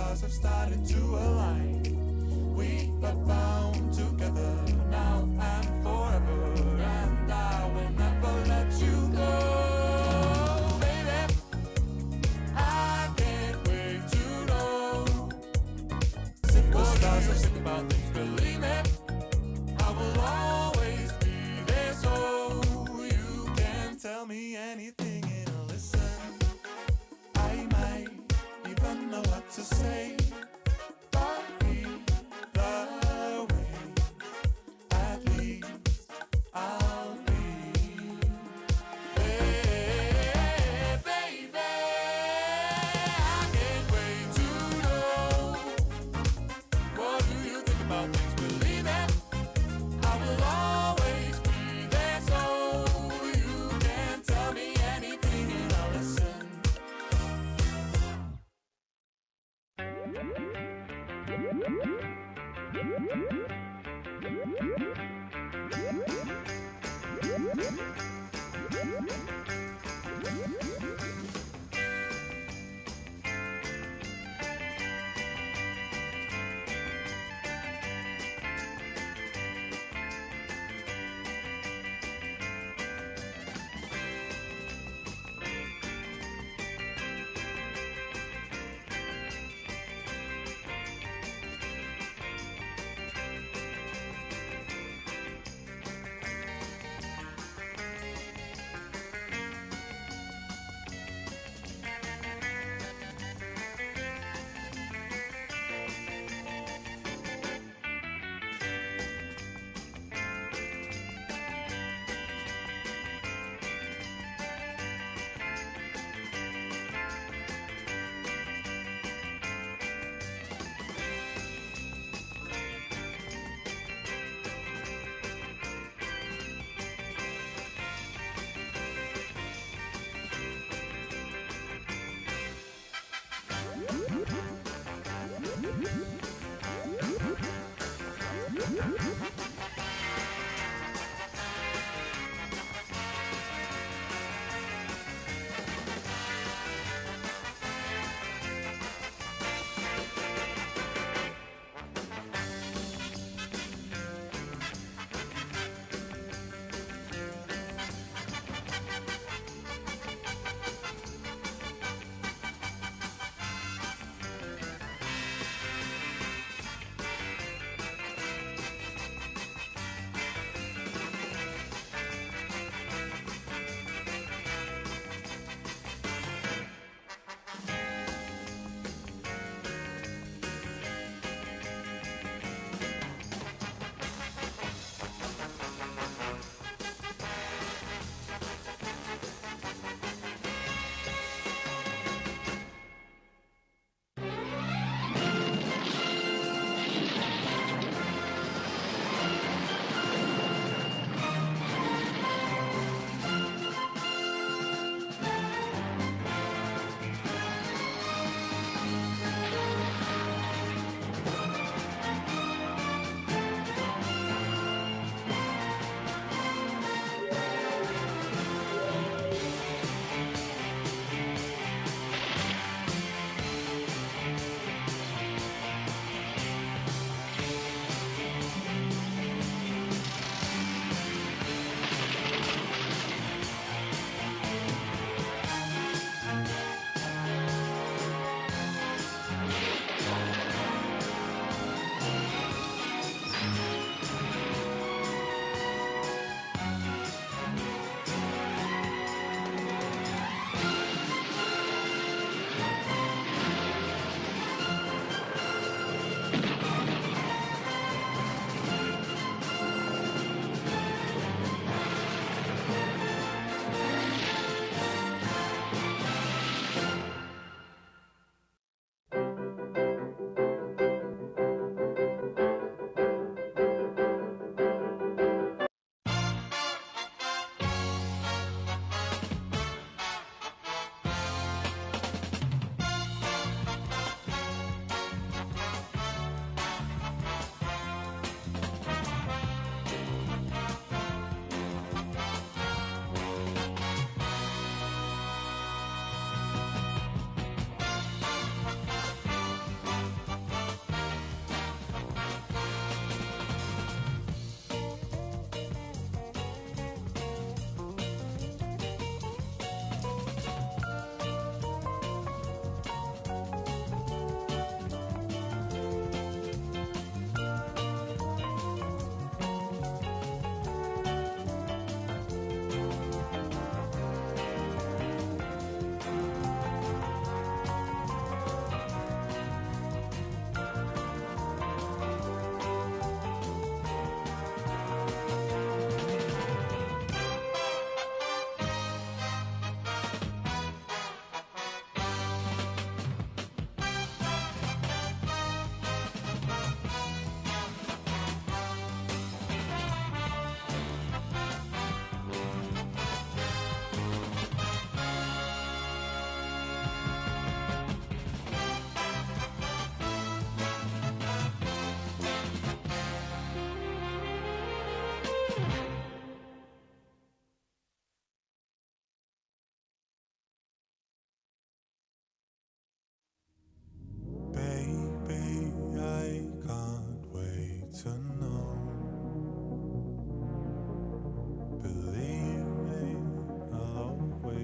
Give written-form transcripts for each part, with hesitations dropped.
stars have started to align. We are bound together now and forever, and I will never let you go. Baby, I can't wait to know. Simple stars are sick about things, believe me. I will always be there, so you can tell me anything and I'll listen. I might even know what to say, but either way, at least I'll be. Hey, baby, I can't wait to know. What do you think about things? Believe it, I will always be there, so you can tell me anything and I'll listen.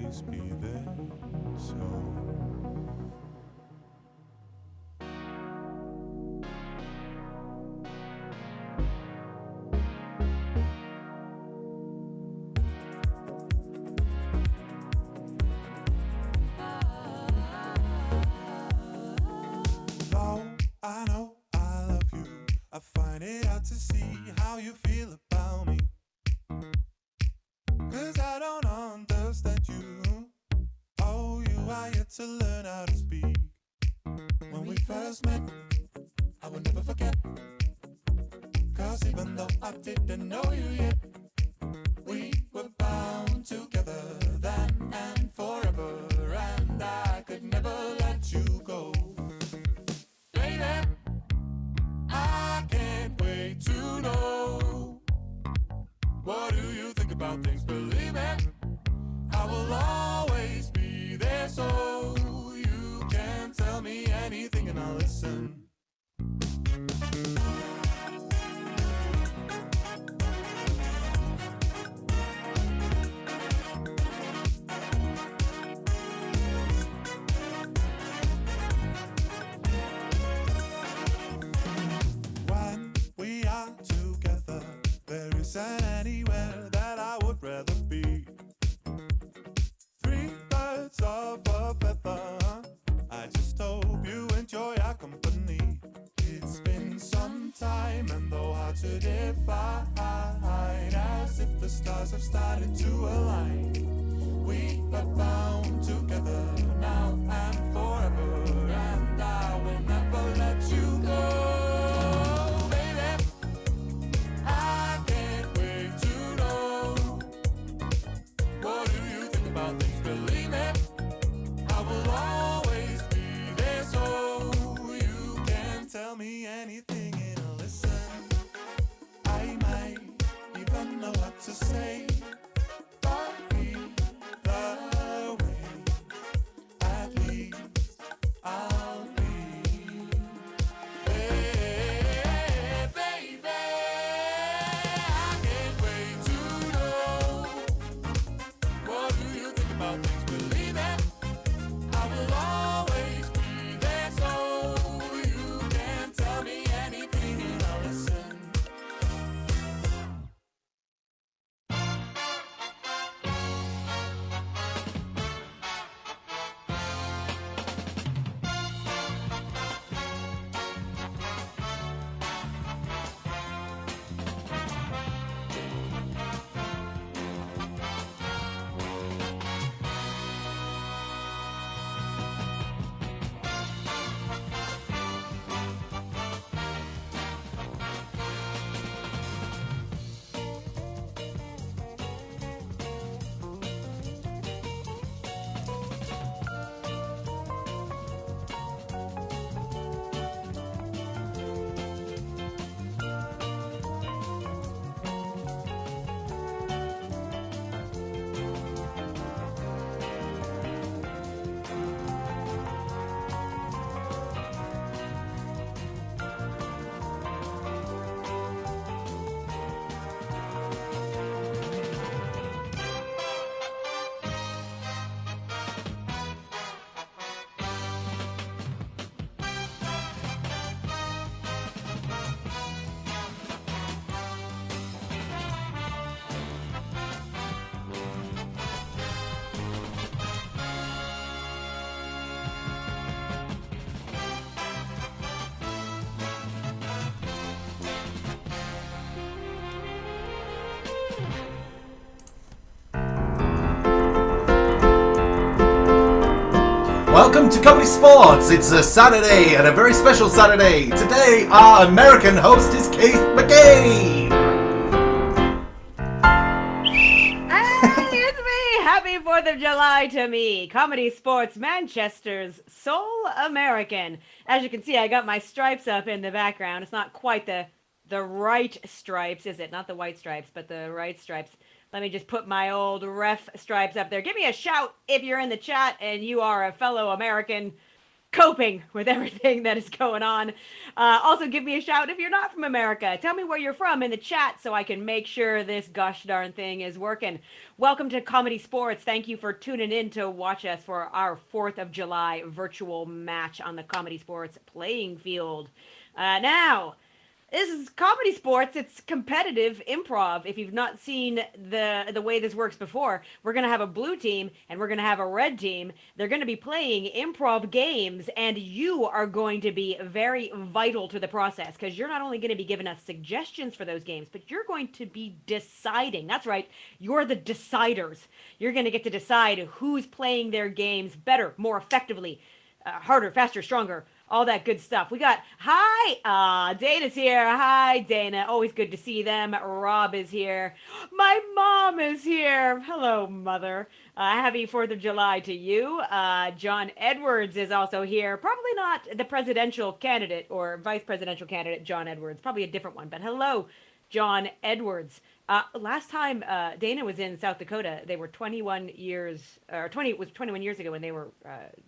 always be there. So though I know I love you, I find it hard to see how you feel about me. 'Cause I don't understand you. Oh, you are yet to learn how to speak. When we first met, I will never forget. 'Cause even though I didn't know you yet, we were bound together then and forever. And I could never let you go. Baby, I can't wait to know. What do you think about things? Believe me, I will always be there, so you can tell me anything and I'll listen. When we are together, there isn't anywhere that I would rather be. Three birds of a feather. I just hope you enjoy our company. It's been some time and though hard to define, as if the stars have started to align. We are bound together now and forever, and I will never let you go. Baby, I can't wait to know. What do you think about things? Believe me, I will always be there, so you can tell me anything and I'll listen. I might even know what to say, but either way, at least I'll be. Hey, baby, I can't wait to know. What do you think about things? Believe me, I will always be there, so you can tell me anything and I'll listen. Welcome to ComedySportz. It's a Saturday, and a very special Saturday. Today, our American host is Keith McCain. Hey, it's me! Happy 4th of July to me. ComedySportz, Manchester's sole American. As you can see, I got my stripes up in the background. It's not quite the right stripes, is it? Not the white stripes, but the right stripes. Let me just put my old ref stripes up there. Give me a shout if you're in the chat and you are a fellow American coping with everything that is going on. Also, give me a shout if you're not from America. Tell me where you're from in the chat so I can make sure this gosh darn thing is working. Welcome to Comedy Sports. Thank you for tuning in to watch us for our 4th of July virtual match on the Comedy Sports playing field. Now, this is Comedy Sports. It's competitive improv. If you've not seen the way this works before, we're going to have a blue team and we're going to have a red team. They're going to be playing improv games, and you are going to be very vital to the process because you're not only going to be giving us suggestions for those games, but you're going to be deciding. That's right. You're the deciders. You're going to get to decide who's playing their games better, more effectively, harder, faster, stronger. All that good stuff. We got, hi, Dana's here. Hi, Dana. Always good to see them. Rob is here. My mom is here. Hello, mother. Happy 4th of July to you. John Edwards is also here. Probably not the presidential candidate or vice presidential candidate, John Edwards. Probably a different one. But hello, John Edwards. Last time Dana was in South Dakota, they were 21 years ago when they were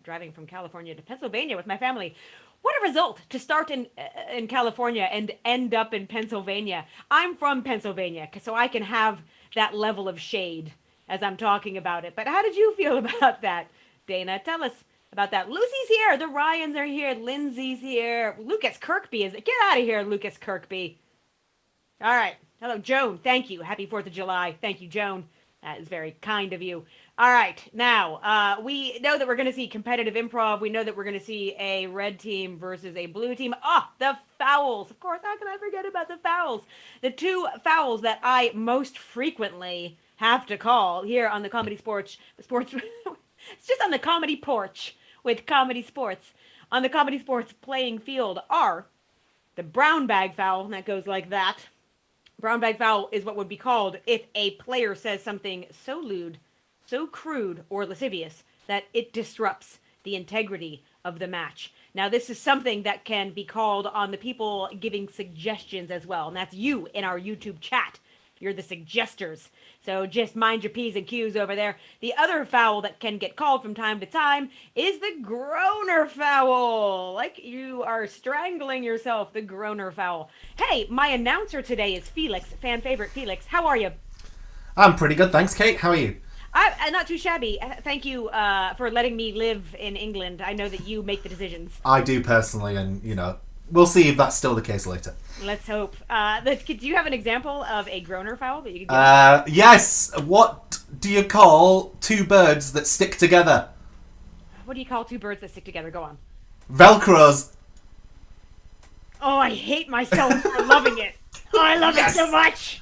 driving from California to Pennsylvania with my family. What a result to start in California and end up in Pennsylvania. I'm from Pennsylvania, so I can have that level of shade as I'm talking about it. But how did you feel about that, Dana? Tell us about that. Lucy's here. The Ryans are here. Lindsay's here. Lucas Kirkby is. Get out of here, Lucas Kirkby. All right. Hello, Joan. Thank you. Happy 4th of July. Thank you, Joan. That is very kind of you. All right. Now, we know that we're going to see competitive improv. We know that we're going to see a red team versus a blue team. Oh, the fouls. Of course, how can I forget about the fouls? The two fouls that I most frequently have to call here on the Comedy Sports. It's just on the Comedy Porch with Comedy Sports. On the Comedy Sports playing field are the brown bag foul, and that goes like that. Brown bag foul is what would be called if a player says something so lewd, so crude, or lascivious that it disrupts the integrity of the match. Now, this is something that can be called on the people giving suggestions as well, and that's you in our YouTube chat. You're the suggesters. So just mind your P's and Q's over there. The other foul that can get called from time to time is the groaner foul. Like you are strangling yourself, the groaner foul. Hey, my announcer today is Felix, fan favorite Felix. How are you? I'm pretty good, thanks, Kate. How are you? I'm not too shabby. Thank you for letting me live in England. I know that you make the decisions. I do personally, and, we'll see if that's still the case later. Let's hope. Do you have an example of a groaner foul that you could give? Yes. What do you call two birds that stick together? What do you call two birds that stick together? Go on. Velcros. Oh, I hate myself for loving it. Oh, I love it so much.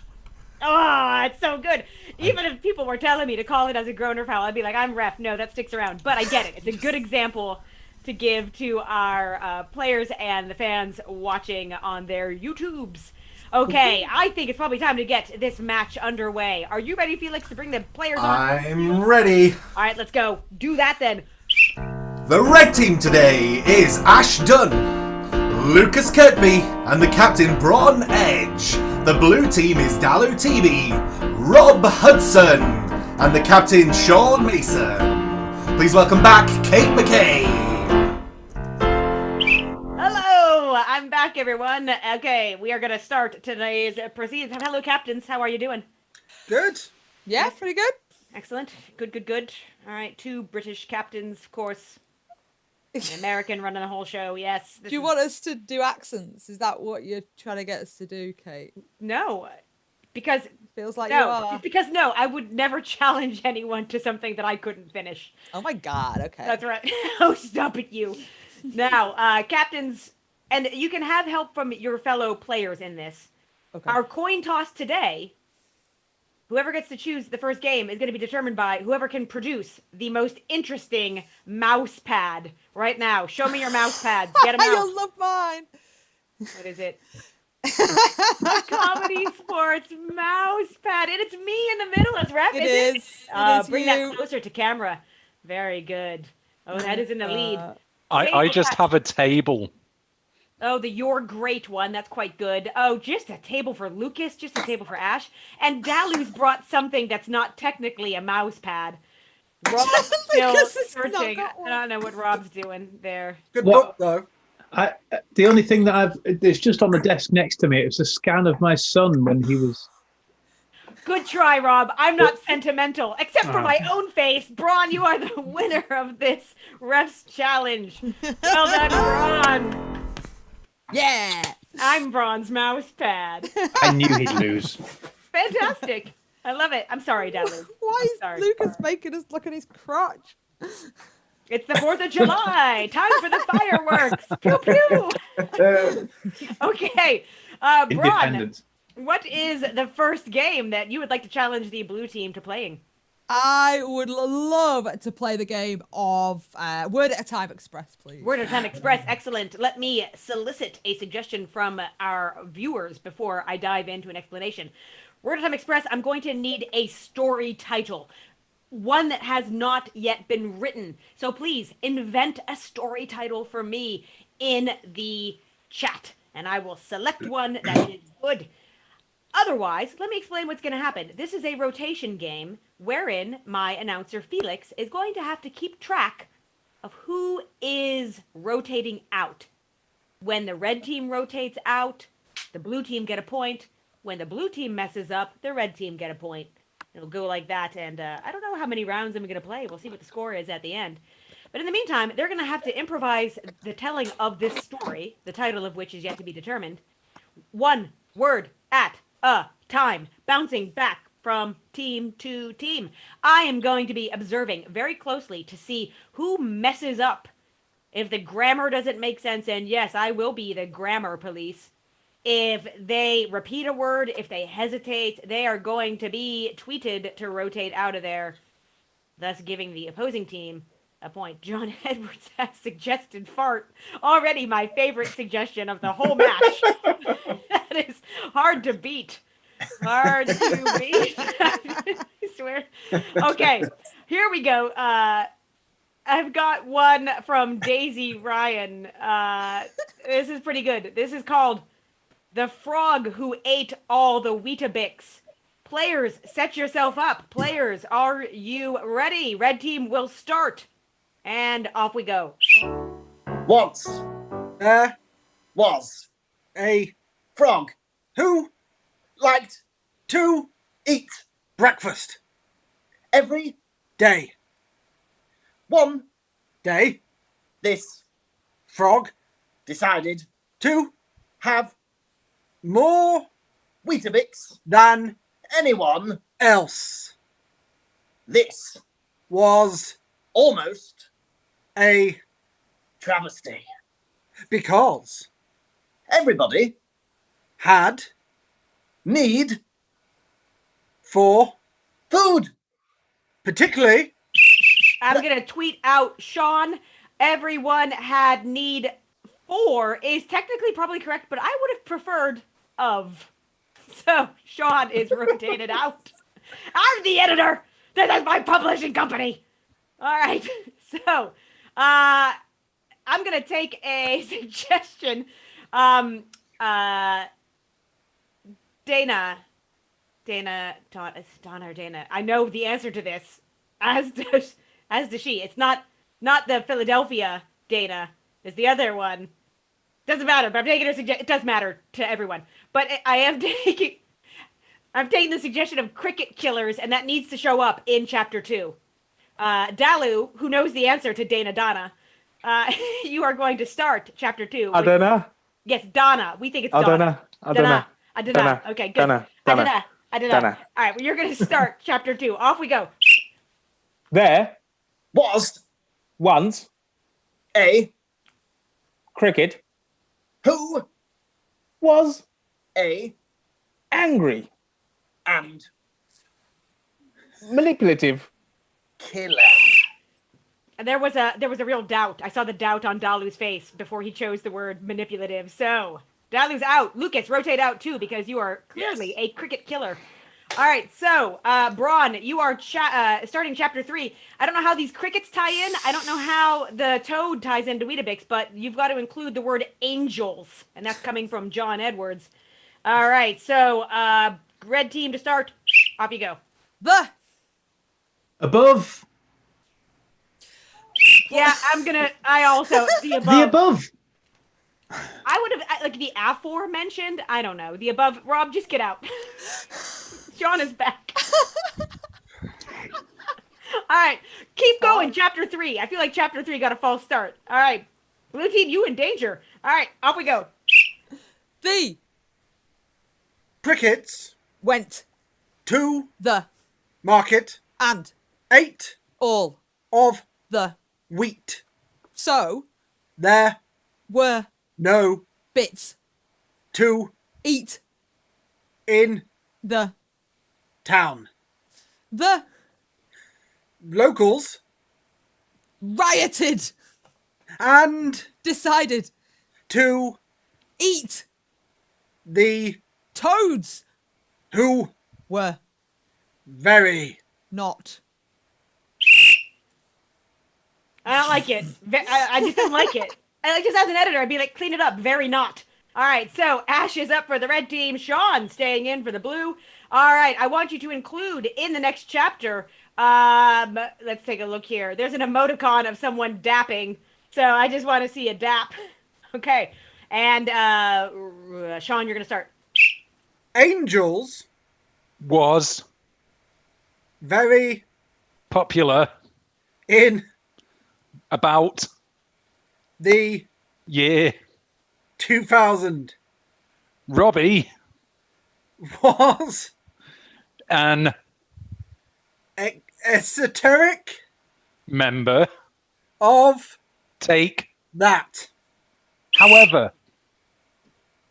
Oh, it's so good. Even if people were telling me to call it as a groaner foul, I'd be like, I'm ref. No, that sticks around. But I get it. It's a good example to give to our players and the fans watching on their YouTubes. Okay, I think it's probably time to get this match underway. Are you ready, Felix, to bring the players on? I'm ready. All right, let's go. Do that then. The red team today is Ash Dunn, Lucas Kirkby, and the captain Braun Edge. The blue team is Dalu TB, Rob Hudson, and the captain Sean Mason. Please welcome back Kate McKay. I'm back, everyone. Okay, we are going to start today's proceedings. Hello, captains. How are you doing? Good. Yeah, pretty good. Excellent. Good. All right, two British captains, of course. An American running the whole show, yes. Do you want us to do accents? Is that what you're trying to get us to do, Kate? No, because... Feels like you are. Because no, I would never challenge anyone to something that I couldn't finish. Oh my god, okay. That's right. Oh, stop it, you. Now, captains... And you can have help from your fellow players in this. Okay. Our coin toss today, whoever gets to choose the first game is going to be determined by whoever can produce the most interesting mouse pad right now. Show me your mouse pads. Get them out. You'll love mine. What is it? The Comedy Sports mouse pad. And it's me in the middle as ref. It is. Bring that closer to camera. Very good. Oh, that is in the lead. I just have a table. Oh, the You're Great one. That's quite good. Oh, just a table for Lucas, just a table for Ash. And Dalu's brought something that's not technically a mouse pad. Rob's still Lucas has not searching. got one. I don't know what Rob's doing there. Good What? book, though. The only thing that it's just on the desk next to me. It's a scan of my son when he was. Good try, Rob. I'm not sentimental, except for my own face. Braun, you are the winner of this ref's challenge. Well done, Braun. Yeah. I'm Braun's mouse pad. I knew he'd lose. Fantastic. I love it. I'm sorry, Dalu. Why is sorry. Lucas making us look at his crotch? It's the 4th of July. Time for the fireworks. Pew pew. Okay. Braun, Independence. what is the first game that you would like to challenge the blue team to playing? I would love to play the game of Word at a Time Express, please. Word at a Time Express. Excellent. Let me solicit a suggestion from our viewers before I dive into an explanation. Word at a Time Express, I'm going to need a story title. One that has not yet been written. So please invent a story title for me in the chat, and I will select one that is good. Otherwise, let me explain what's going to happen. This is a rotation game wherein my announcer Felix is going to have to keep track of who is rotating out. When the red team rotates out, the blue team get a point. When the blue team messes up, the red team get a point. It'll go like that, and I don't know how many rounds I'm going to play. We'll see what the score is at the end. But in the meantime, they're going to have to improvise the telling of this story, the title of which is yet to be determined. One word at a time, bouncing back from team to team. I am going to be observing very closely to see who messes up. If the grammar doesn't make sense, and yes, I will be the grammar police. If they repeat a word, if they hesitate, they are going to be tweeted to rotate out of there, thus giving the opposing team a point. John Edwards has suggested fart. Already my favorite suggestion of the whole match. That is hard to beat. Hard to beat. I swear. Okay, here we go. I've got one from Daisy Ryan. This is pretty good. This is called The Frog Who Ate All the Weetabix. Players, set yourself up. Players, are you ready? Red team will start. And off we go. Once there was a frog who liked to eat breakfast every day. One day, this frog decided to have more Weetabix than anyone else. This was almost a travesty because everybody had need for food, particularly. I'm going to tweet out, Sean, everyone had need for is technically probably correct, but I would have preferred of. So Sean is rotated out. I'm the editor. This is my publishing company. All right. So I'm going to take a suggestion. Dana, Donna or Dana. I know the answer to this, as does she. It's not the Philadelphia Dana. It's the other one. Doesn't matter, but I'm taking her suggestion. It does matter to everyone. But I'm taking the suggestion of cricket killers, and that needs to show up in chapter 2. Dalu, who knows the answer to Dana Donna, you are going to start chapter 2. Adana. Yes, Donna. We think it's Donna. Adana. Adana. Okay, good. Donna. Adana. Donna. All right, well, you're going to start chapter 2. Off we go. There Was once a cricket who was a angry, and manipulative. killer. And there was a real doubt. I saw the doubt on Dalu's face before he chose the word manipulative. So Dalu's out. Lucas, rotate out too, because you are clearly a cricket killer. All right, so Braun, you are starting chapter 3. I don't know how these crickets tie in. I don't know how the toad ties into Weetabix, but you've got to include the word angels, and that's coming from John Edwards. All right, so red team to start. Off you go. Above Yeah, I also, the above. The above. I would have, like, the aforementioned, I don't know. The above, Rob, just get out. Sean is back. All right, keep going, chapter 3. I feel like chapter 3 got a false start. All right, blue team, you in danger. All right, off we go. The Crickets went to the market and ate all of the wheat. so There were no bits to eat in the town. the Locals rioted and decided to eat the toads who were very not. I don't like it. I just don't like it. I just as an editor, I'd be like, clean it up. Very not. All right, so Ash is up for the red team. Sean staying in for the blue. All right, I want you to include in the next chapter. Let's take a look here. There's an emoticon of someone dapping, so I just want to see a dap. Okay, and Sean, you're gonna start. angels Was very popular in about the year 2000 Robbie was an esoteric member of take. that. However,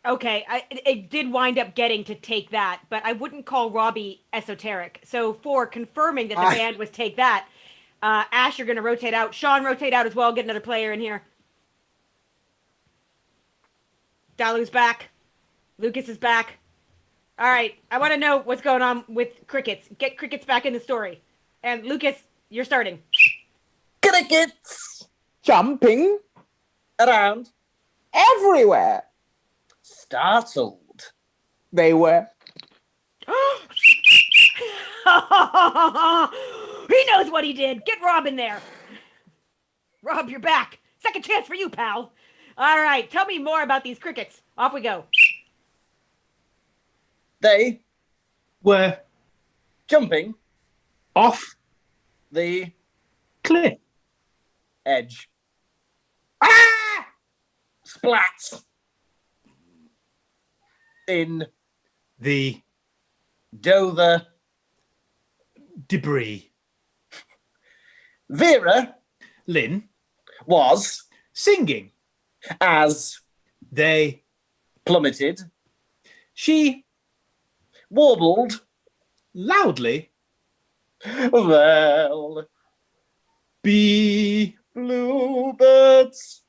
Okay, it did wind up getting to Take That, but I wouldn't call Robbie esoteric. So for confirming that the band was Take That, Ash, you're going to rotate out. Sean, rotate out as well. Get another player in here. Dalu's back. Lucas is back. All right, I want to know what's going on with crickets. Get crickets back in the story. And Lucas, you're starting. Crickets jumping Around, everywhere. startled, They were. He knows what he did. Get Rob in there. Rob, you're back. Second chance for you, pal. All right, tell me more about these crickets. Off we go. they Were jumping off the cliff. edge. Ah! Splats in The Dover. debris. Vera Lynn was singing. as They plummeted, she warbled, loudly well, be bluebirds,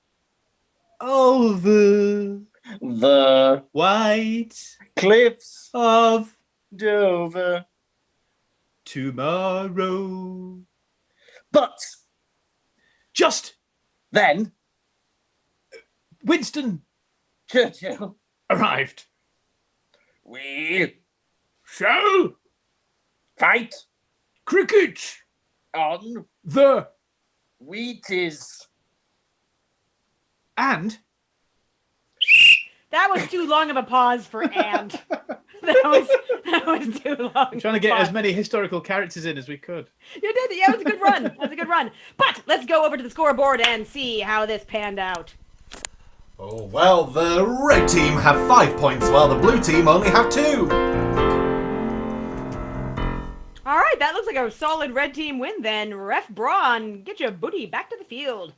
over the white cliffs of Dover. tomorrow. But Just then Winston Churchill, arrived. we Shall fight cricket on the Wheaties. and That was too long of a pause for and. That was too long. trying to get as many historical characters in as we could. You did. Yeah, it was a good run. That was a good run. But let's go over to the scoreboard and see how this panned out. Oh, well, the red team have 5 points while the blue team only have 2. All right, that looks like a solid red team win then. Ref Braun, get your booty back to the field.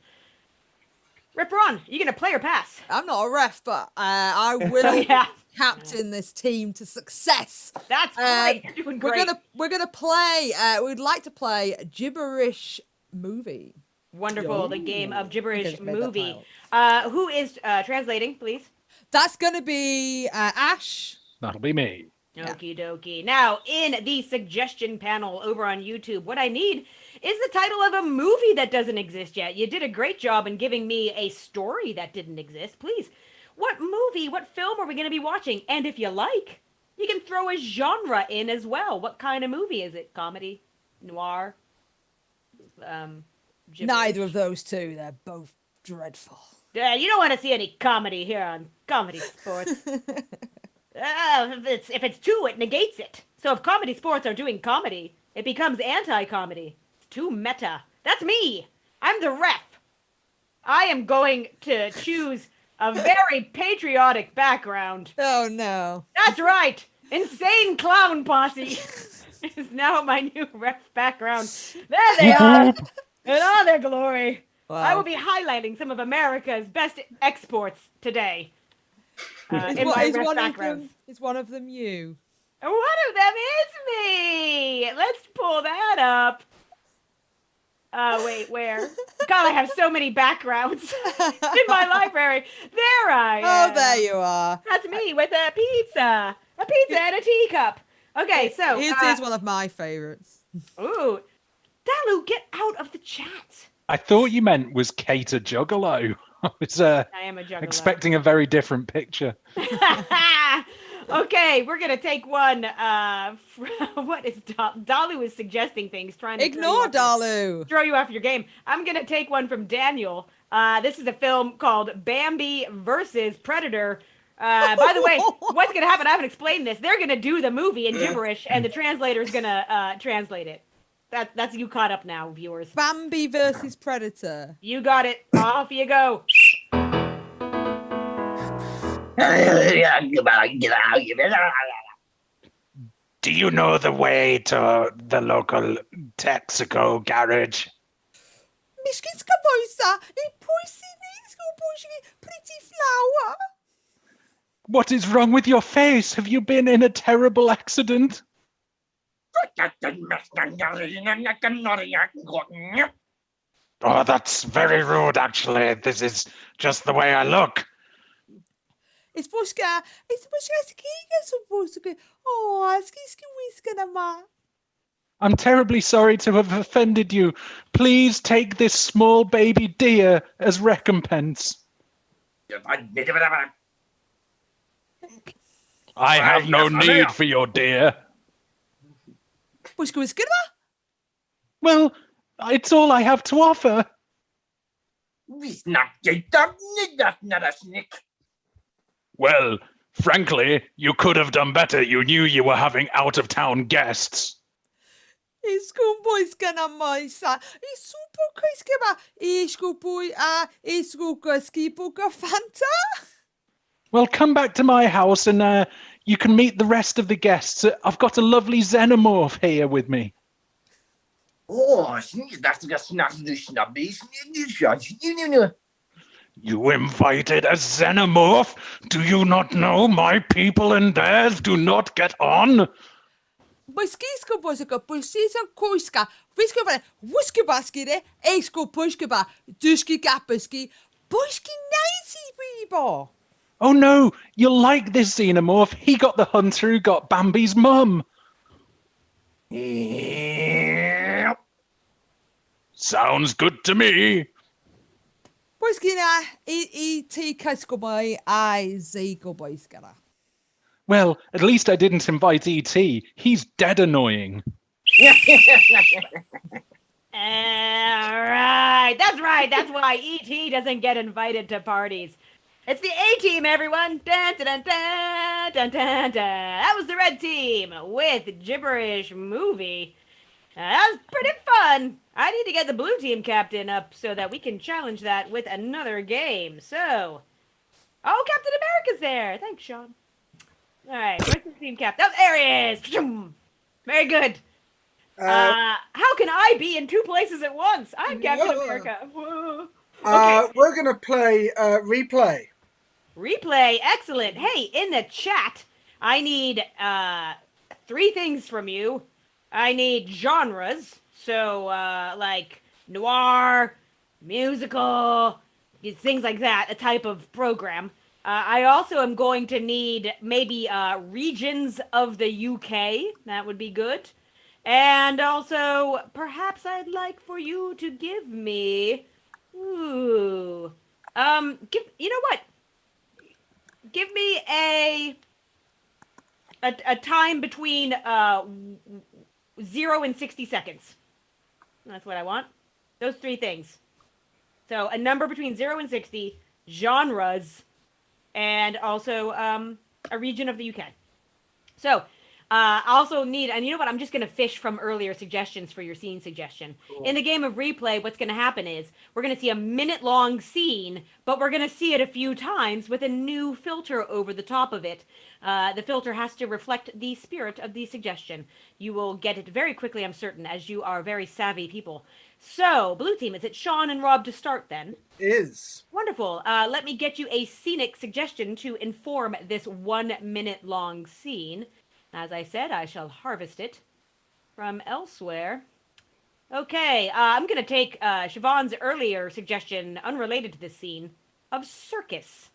Ref Braun, you gonna play or pass? I'm not a ref, but I will Yeah. captain this team to success. That's great. You're doing great. We're gonna play. We'd like to play Gibberish Movie. Wonderful. The game of gibberish Okay, just made that movie. title. Who is translating, please? That's gonna be Ash. that'll be me. Yeah. Okie dokie. Now, in the suggestion panel over on YouTube, what I need is the title of a movie that doesn't exist yet. You did a great job in giving me a story that didn't exist. Please, what movie, what film are we going to be watching? And if you like, you can throw a genre in as well. What kind of movie is it? Comedy? Noir? Neither of those two. They're both dreadful. You don't want to see any comedy here on Comedy Sports. If it's two, it negates it. So if Comedy Sports are doing comedy, it becomes anti-comedy. It's too meta. That's me. I'm the ref. I am going to choose a very patriotic background. Oh no. That's right. Insane Clown Posse is now my new ref background. There they are. In all their glory. Wow. I will be highlighting some of America's best exports today. In my ref background. Is one of them you? One of them is me. Let's pull that up. Wait, where? God, I have so many backgrounds in my library. There I am. Oh, there you are. That's me with a pizza and a teacup. Okay, so It is one of my favorites. Ooh, Dalu, get out of the chat. I thought you meant was Kate a juggalo. I was I am a juggalo. expecting a very different picture. Okay, we're gonna take one. What is Dalu is suggesting things, trying to Ignore Dalu. throw you off your game. I'm gonna take one from Daniel. This is a film called Bambi versus Predator. By the way, what's gonna happen? I haven't explained this. They're gonna do the movie in gibberish, and the translator's gonna translate it. That's you caught up now, viewers. Bambi versus Predator. You got it. Off you go. Do you know the way to the local Texaco garage? Miszkińska boysa i poisynicką pretty flower. What is wrong with your face? Have you been in a terrible accident? Oh, that's very rude, actually. This is just the way I look. It's Pushka. It's Pushka. Oh, skiski whiska na ma. I'm terribly sorry to have offended you. Please take this small baby deer as recompense. I have no need for your deer. Pushka whiska na. Well, it's all I have to offer. Well, frankly, you could have done better. You knew you were having out-of-town guests. Iskupuiska na moisa. Isupukiskeba. Iskupui iskukaskipuka fanta. Well, come back to my house and you can meet the rest of the guests. I've got a lovely xenomorph here with me. You invited a xenomorph? Do you not know my people and theirs do not get on? Boiskiska boisaka puisisa kuiska. Wiskaba wuskibaskide. Esko pushkaba. Duski kapuski. Boiski nicey people. Oh no, you'll like this xenomorph. He got the hunter who got Bambi's mum. Sounds good to me. Boiskina e kaskobai I zeko boiskara. Well, at least I didn't invite E.T. He's dead annoying. Alright, that's right. That's why E.T. doesn't get invited to parties. It's the A-team, everyone. Dun, dun, dun, dun, dun, dun, dun. That was the red team with Gibberish Movie. That was pretty fun. I need to get the blue team captain up so that we can challenge that with another game. So, oh, Captain America's there. Thanks, Sean. All right, where's the team captain? Oh, there he is. Very good. How can I be in two places at once? I'm Captain America. Whoa. Okay. We're going to play replay. Replay, excellent. Hey, in the chat, I need 3 things from you. I need genres, so like noir, musical, things like that, a type of program. I also am going to need maybe regions of the UK. That would be good. And also, perhaps I'd like for you to give me... Ooh. You know what? Give me a time between 0 and 60 seconds. That's what I want. Those three things. So a number between 0 and 60, genres, and also a region of the UK. So I also need, and you know what, I'm just going to fish from earlier suggestions for your scene suggestion. Cool. In the game of replay, what's going to happen is we're going to see a minute-long scene, but we're going to see it a few times with a new filter over the top of it. The filter has to reflect the spirit of the suggestion. You will get it very quickly, I'm certain, as you are very savvy people. So, Blue Team, is it Sean and Rob to start then? Is. Wonderful. Let me get you a scenic suggestion to inform this 1 minute long scene. As I said, I shall harvest it from elsewhere. Okay, I'm going to take Siobhan's earlier suggestion, unrelated to this scene, of circus.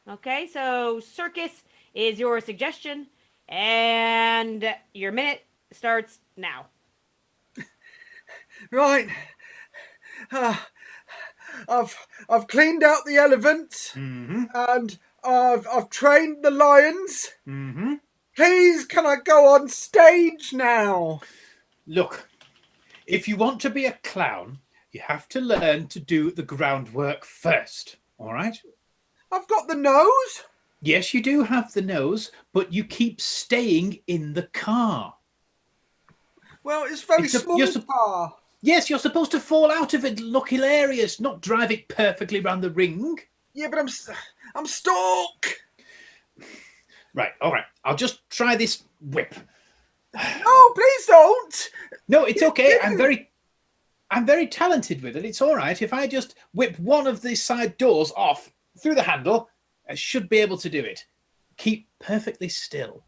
Okay, so circus is your suggestion, and your minute starts now. Right. I've cleaned out the elephants, Mm-hmm. and I've trained the lions. Mm-hmm. Please, can I go on stage now? Look, if you want to be a clown, you have to learn to do the groundwork first, all right? I've got the nose. Yes, you do have the nose, but you keep staying in the car. Well, it's very small car. Yes, you're supposed to fall out of it, look hilarious, not drive it perfectly round the ring. Yeah, but I'm stuck. Right, all right. I'll just try this whip. Oh, please don't. No, it's okay. I'm very talented with it. It's all right. If I just whip one of the side doors off through the handle, I should be able to do it. Keep perfectly still.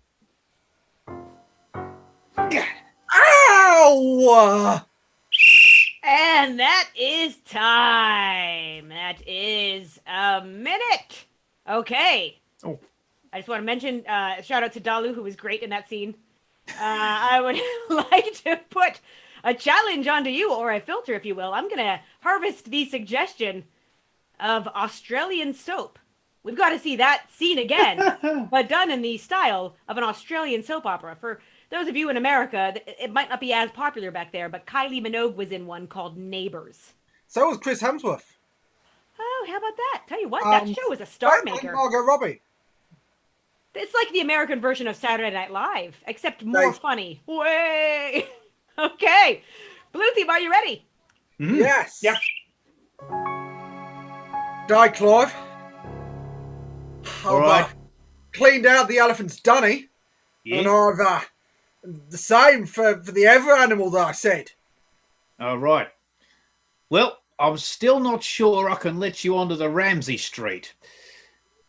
Ow! And that is time. That is a minute. Okay. Oh. I just want to mention, shout out to Dalu, who was great in that scene. I would like to put a challenge onto you, or a filter, if you will. I'm going to harvest the suggestion of Australian soap. We've got to see that scene again, but done in the style of an Australian soap opera. For those of you in America, it might not be as popular back there, but Kylie Minogue was in one called Neighbours. So was Chris Hemsworth. Oh, how about that? Tell you what, that show was a star maker. Margot Robbie. It's like the American version of Saturday Night Live, except more funny. Way! Okay. Blue Team, are you ready? Mm-hmm. Yes. Yeah. Die, Clive. All right. Cleaned out the elephant's dunny. Yeah. And I've the same for the other animal that I said. All right. Well, I'm still not sure I can let you onto the Ramsey Street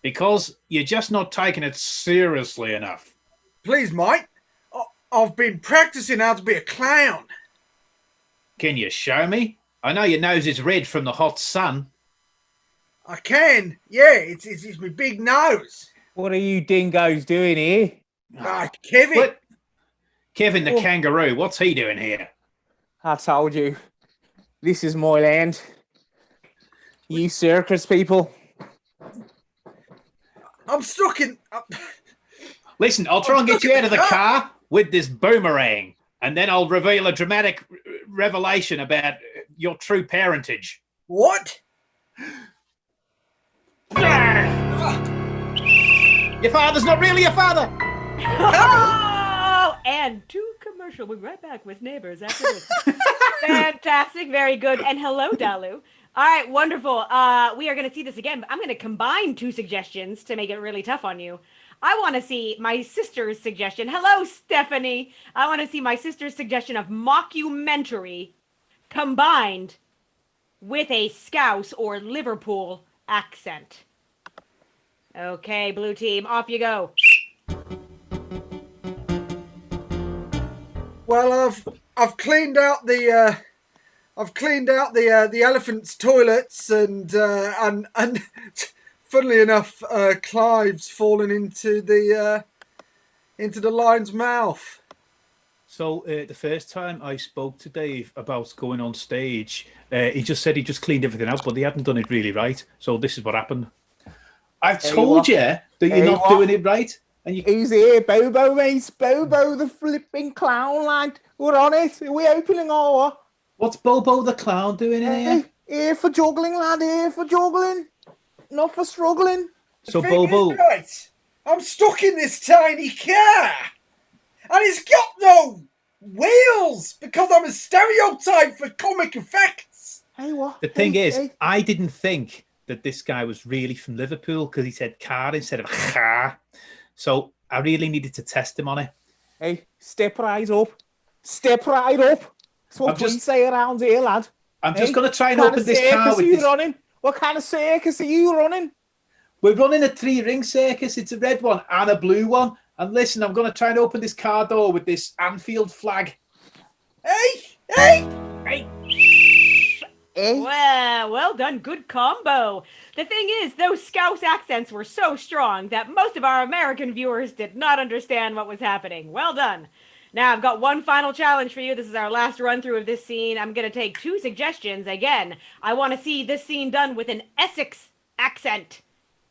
because you're just not taking it seriously enough. Please, mate. I've been practicing how to be a clown. Can you show me? I know your nose is red from the hot sun. I can. Yeah, it's my big nose. What are you dingoes doing here? Kevin. What? Kevin the kangaroo, what's he doing here? I told you. This is my land. You circus people. I'm stuck in... Listen, I'll try and get you out of the car with this boomerang, and then I'll reveal a dramatic revelation about your true parentage. What? Your father's not really your father. Oh, and to commercial. We'll be right back with Neighbours after this. Fantastic, very good. And hello, Dalu. All right, wonderful. We are going to see this again, but I'm going to combine two suggestions to make it really tough on you. I want to see my sister's suggestion. Hello, Stephanie. I want to see my sister's suggestion of mockumentary combined with a Scouse or Liverpool accent. Okay, Blue Team, off you go. Well, I've cleaned out the elephant's toilets and funnily enough, Clive's fallen into the lion's mouth. So the first time I spoke to Dave about going on stage, he just said he just cleaned everything out, but he hadn't done it really right. So this is what happened. I've told you that you're not doing it right. And Who's here? Bobo, mate. Bobo, the flipping clown lad. We're on it. Are we opening our... What's Bobo the Clown doing in here? Here for juggling, lad. Here for juggling. Not for struggling. So The thing Bobo, is, right, I'm stuck in this tiny car, and it's got no wheels because I'm a stereotype for comic effects. Hey, what? the thing Hey, is, hey. I didn't think that this guy was really from Liverpool because he said car instead of car. So I really needed to test him on it. Hey, step right up. Step right up. That's what we say around here, lad. I'm just going to try and What open kind of this car circus with are you this. running? What kind of circus are you running? We're running a 3-ring circus. It's a red one and a blue one. And listen, I'm going to try and open this car door with this Anfield flag. Hey! Well done. Good combo. The thing is, those Scouse accents were so strong that most of our American viewers did not understand what was happening. Well done. Now, I've got one final challenge for you. This is our last run through of this scene. I'm going to take 2 suggestions. Again, I want to see this scene done with an Essex accent.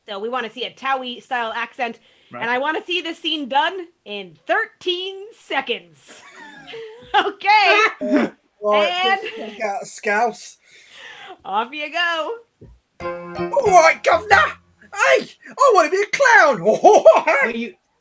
So we want to see a Towie style accent. Right. And I want to see this scene done in 13 seconds. Okay. Right, And got a Scouse. off you go. All right, governor. Hey, I want to be a clown. Well,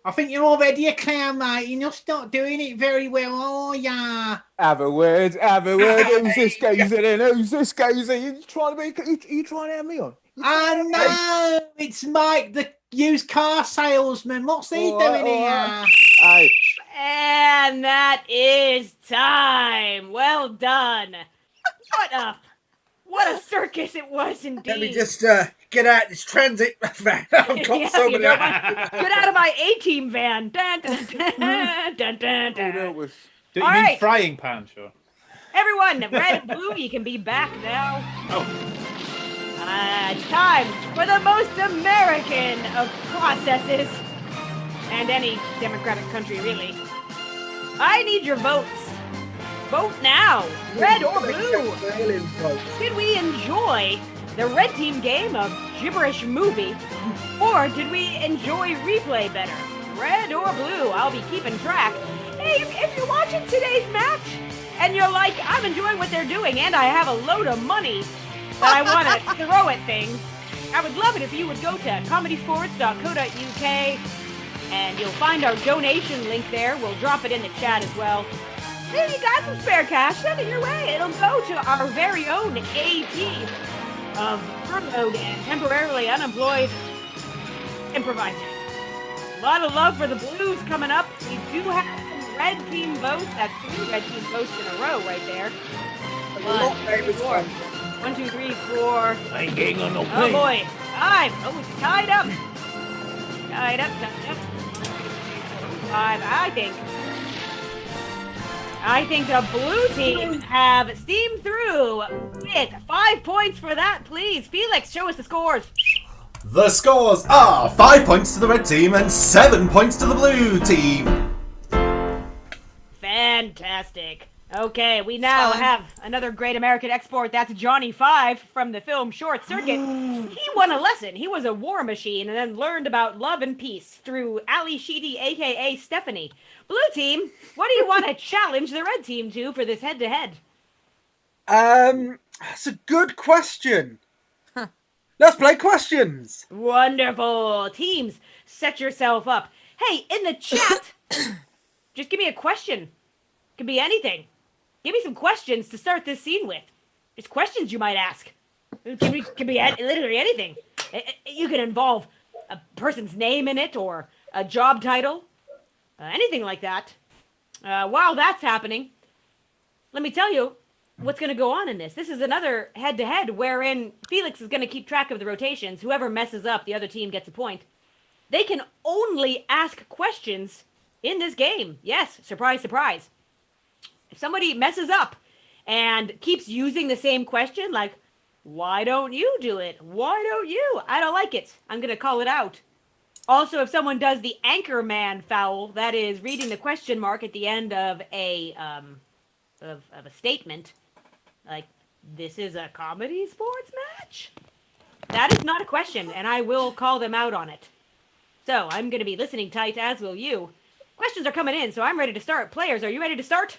I think you're already a clown, mate. You're just not doing it very well, are ya? Have a word. Who's this geezer then? Who's this geezer? You trying to have me on? Oh, no. It's Mike, the used car salesman. What's he doing here? Hey. And that is time. Well done. What a circus it was indeed. Let me just get out this transit van. I've got Yeah, so you many. don't mind- Get out of my A-team van. Dun, dun, dun, dun, dun, dun. Do you All mean right. frying pan, sure? Everyone, red and blue, you can be back now. Oh. It's time for the most American of processes. And any democratic country, really. I need your votes. Vote now, red or blue. Did we enjoy the red team game of gibberish movie, or did we enjoy replay better? Red or blue? I'll be keeping track. Hey, if you're watching today's match and you're like, I'm enjoying what they're doing and I have a load of money that I want to throw at things, I would love it if you would go to comedysportz.co.uk and you'll find our donation link there. We'll drop it in the chat as well. Hey, you got some spare cash, send it your way. It'll go to our very own AT of furloughed and temporarily unemployed improvisers. A lot of love for the Blues coming up. We do have some red team votes. That's 3 red team votes in a row right there. 1, 2, 3, 4. I ain't getting on no Oh plane. boy. 5. Oh, it's tied up. Tied up. 5, I think the blue team have steamed through with 5 points for that, please. Felix, show us the scores. The scores are 5 points to the red team and 7 points to the blue team. Fantastic. Okay, we now have another great American export. That's Johnny 5 from the film Short Circuit. He won a lesson. He was a war machine and then learned about love and peace through Ali Sheedy, a.k.a. Stephanie. Blue team, what do you want to challenge the red team to for this head-to-head? That's a good question. Let's play questions. Wonderful. Teams, set yourself up. Hey, in the chat, just give me a question. Could be anything. Give me some questions to start this scene with. Just questions you might ask. It can be literally anything. You can involve a person's name in it or a job title. Anything like that. While that's happening, let me tell you what's going to go on in this. This is another head-to-head wherein Felix is going to keep track of the rotations. Whoever messes up, the other team gets a point. They can only ask questions in this game. Yes, surprise, surprise. If somebody messes up and keeps using the same question, like, why don't you do it? Why don't you? I don't like it. I'm going to call it out. Also, if someone does the anchor man foul, that is reading the question mark at the end of a statement, like, this is a comedy sports match? That is not a question, and I will call them out on it. So, I'm going to be listening tight, as will you. Questions are coming in, so I'm ready to start. Players, are you ready to start?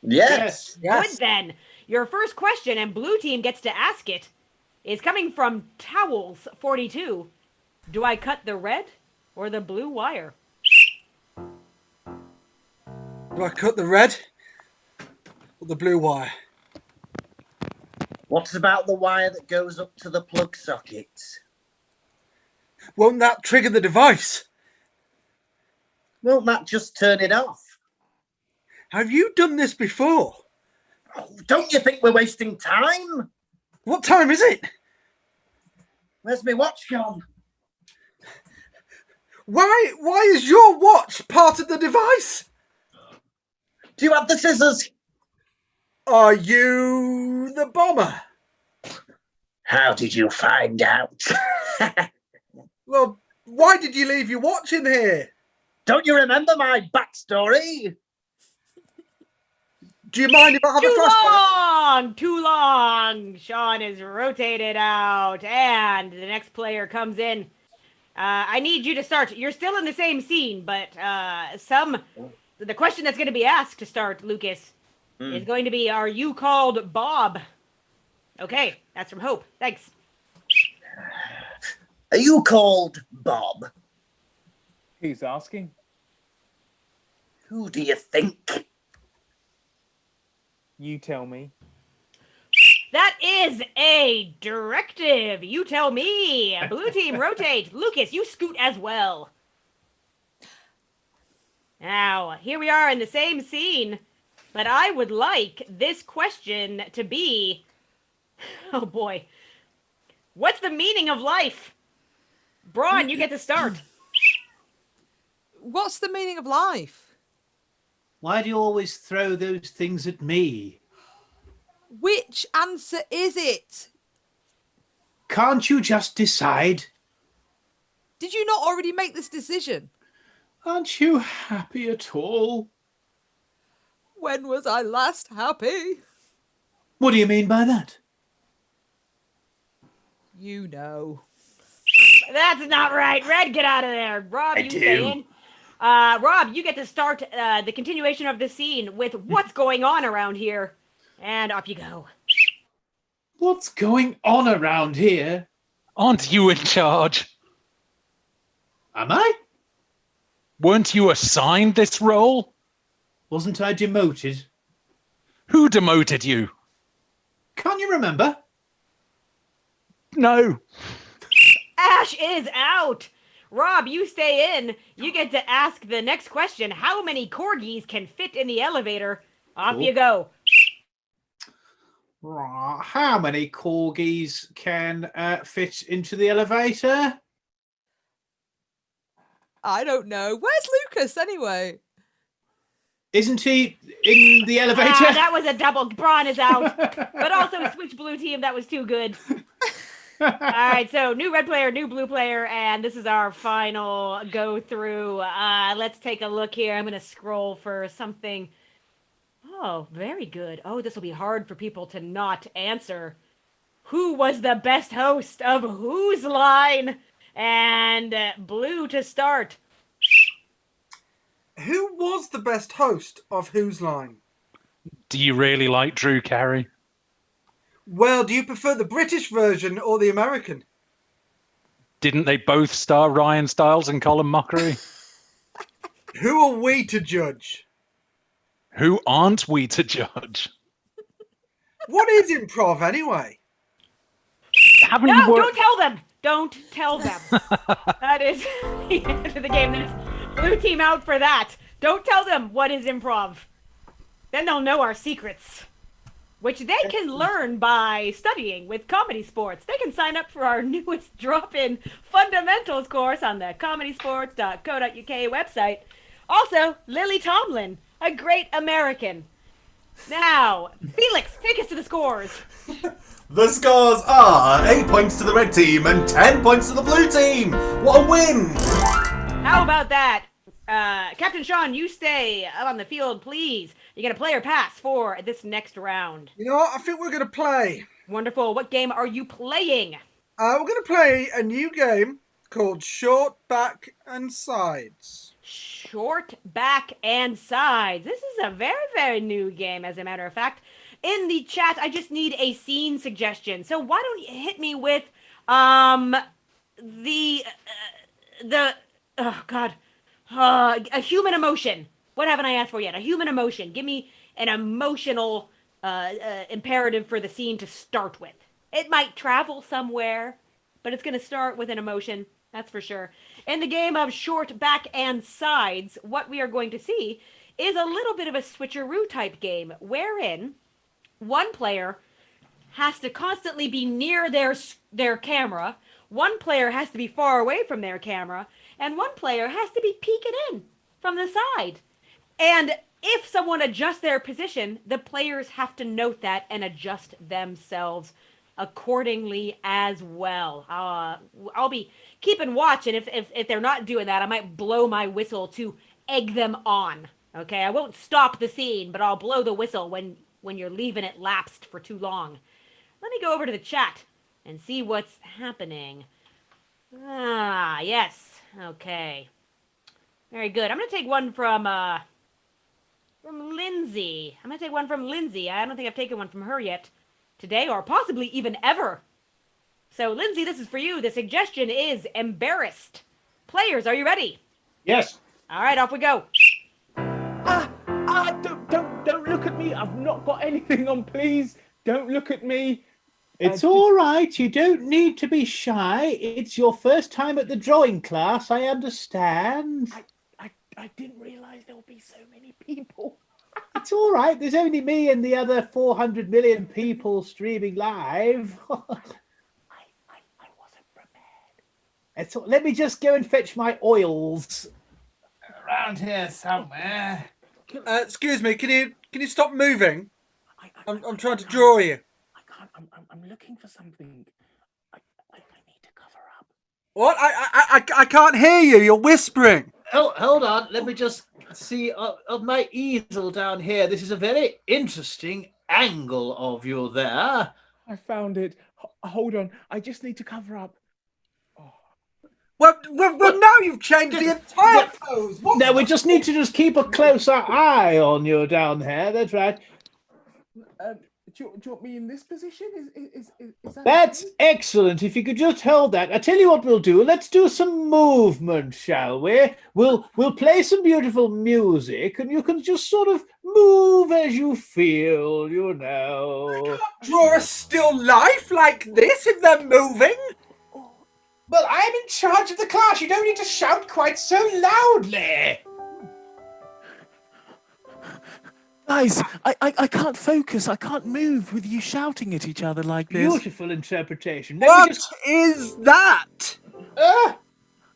Yes. Good then. Your first question, and blue team gets to ask it, is coming from Towels42. Do I cut the red or the blue wire? Do I cut the red or the blue wire? What about the wire that goes up to the plug socket? Won't that trigger the device? Won't that just turn it off? Have you done this before? Oh, don't you think we're wasting time? What time is it? Where's my watch gone? Why is your watch part of the device? Do you have the scissors? Are you the bomber? How did you find out? Well, why did you leave your watch in here? Don't you remember my backstory? Do you mind if I have a flashback? Too long. Sean is rotated out, and the next player comes in. I need you to start. You're still in the same scene, but the question that's going to be asked to start, Lucas, is going to be, are you called Bob? Okay, that's from Hope. Thanks. Are you called Bob? Who's asking? Who do you think? You tell me. That is a directive. You tell me. Blue team, rotate. Lucas, you scoot as well. Now, here we are in the same scene, but I would like this question to be, oh boy, what's the meaning of life? Braun, you get to start. What's the meaning of life? Why do you always throw those things at me? Which answer is it? Can't you just decide? Did you not already make this decision? Aren't you happy at all? When was I last happy? What do you mean by that? You know. That's not right. Red, get out of there. Rob, you stay in. Rob, you get to start the continuation of the scene with what's going on around here. And off you go. What's going on around here? Aren't you in charge? Am I? Weren't you assigned this role? Wasn't I demoted? Who demoted you? Can't you remember? No. Ash is out. Rob, you stay in. You get to ask the next question. How many corgis can fit in the elevator? Off Cool. you go. How many corgis can fit into the elevator? I don't know. Where's Lucas anyway? Isn't he in the elevator? That was a double. Braun is out. But also switch blue team. That was too good. All right, so new red player, new blue player, and this is our final go through. Let's take a look here. I'm going to scroll for something. Oh, very good. Oh, this will be hard for people to not answer. Who was the best host of Whose Line? And blue to start. Who was the best host of Whose Line? Do you really like Drew Carey? Well, do you prefer the British version or the American? Didn't they both star Ryan Stiles and Colin Mockery? Who are we to judge? Who aren't we to judge? What is improv anyway? Haven't No, you worked... don't tell them. Don't tell them. That is the end of the game. That's blue team out for that. Don't tell them what is improv. Then they'll know our secrets, which they can learn by studying with ComedySportz. They can sign up for our newest drop-in fundamentals course on the ComedySportz.co.uk website. Also, Lily Tomlin, a great American. Now, Felix, take us to the scores. The scores are 8 points to the red team and 10 points to the blue team. What a win! How about that? Captain Sean, you stay out on the field, please. You get a player pass for this next round. You know what? I think we're going to play. Wonderful. What game are you playing? We're going to play a new game called Short, Back and Sides. Short, back, and sides. This is a very, very new game, as a matter of fact. in the chat, I just need a scene suggestion. So why don't you hit me with the oh god, a human emotion. What haven't I asked for yet? A human emotion. Give me an emotional imperative for the scene to start with. It might travel somewhere, but it's going to start with an emotion. That's for sure. In the game of short, back, and sides, what we are going to see is a little bit of a switcheroo type game wherein one player has to constantly be near their camera, one player has to be far away from their camera, and one player has to be peeking in from the side. And if someone adjusts their position, the players have to note that and adjust themselves accordingly as well. I'll be keeping watch, and if they're not doing that, I might blow my whistle to egg them on. Okay, I won't stop the scene, but I'll blow the whistle when you're leaving it lapsed for too long. Let me go over to the chat and see what's happening. Ah, yes. Okay. Very good. I'm going to take one from Lindsay. I'm going to take one from Lindsay. I don't think I've taken one from her yet today, or possibly even ever. So, Lindsay, this is for you. The suggestion is embarrassed. Players, are you ready? Yes. All right, off we go. Don't look at me. I've not got anything on, please. Don't look at me. It's all right. You don't need to be shy. It's your first time at the drawing class. I understand. I didn't realise there would be so many people. It's all right. There's only me and the other 400 million people streaming live. I wasn't prepared. Let me just go and fetch my oils. Around here somewhere. Excuse me, can you stop moving? I'm trying to draw you. I can't. I'm looking for something. I need to cover up. What? I can't hear you. You're whispering. Oh, hold on. Let me just see of my easel down here. This is a very interesting angle of you there. I found it. Hold on. I just need to cover up. Well, now you've changed the entire pose. No, we just need to just keep a closer eye on you down here. That's right. Do you want me in this position? Is that That's okay? excellent. If you could just hold that. I tell you what we'll do. Let's do some movement, shall we? We'll play some beautiful music, and you can just sort of move as you feel, you know. Draw a still life like this if they're moving. Well, I'm in charge of the class. You don't need to shout quite so loudly. Guys, I can't focus. I can't move with you shouting at each other like this. Beautiful interpretation. What is that?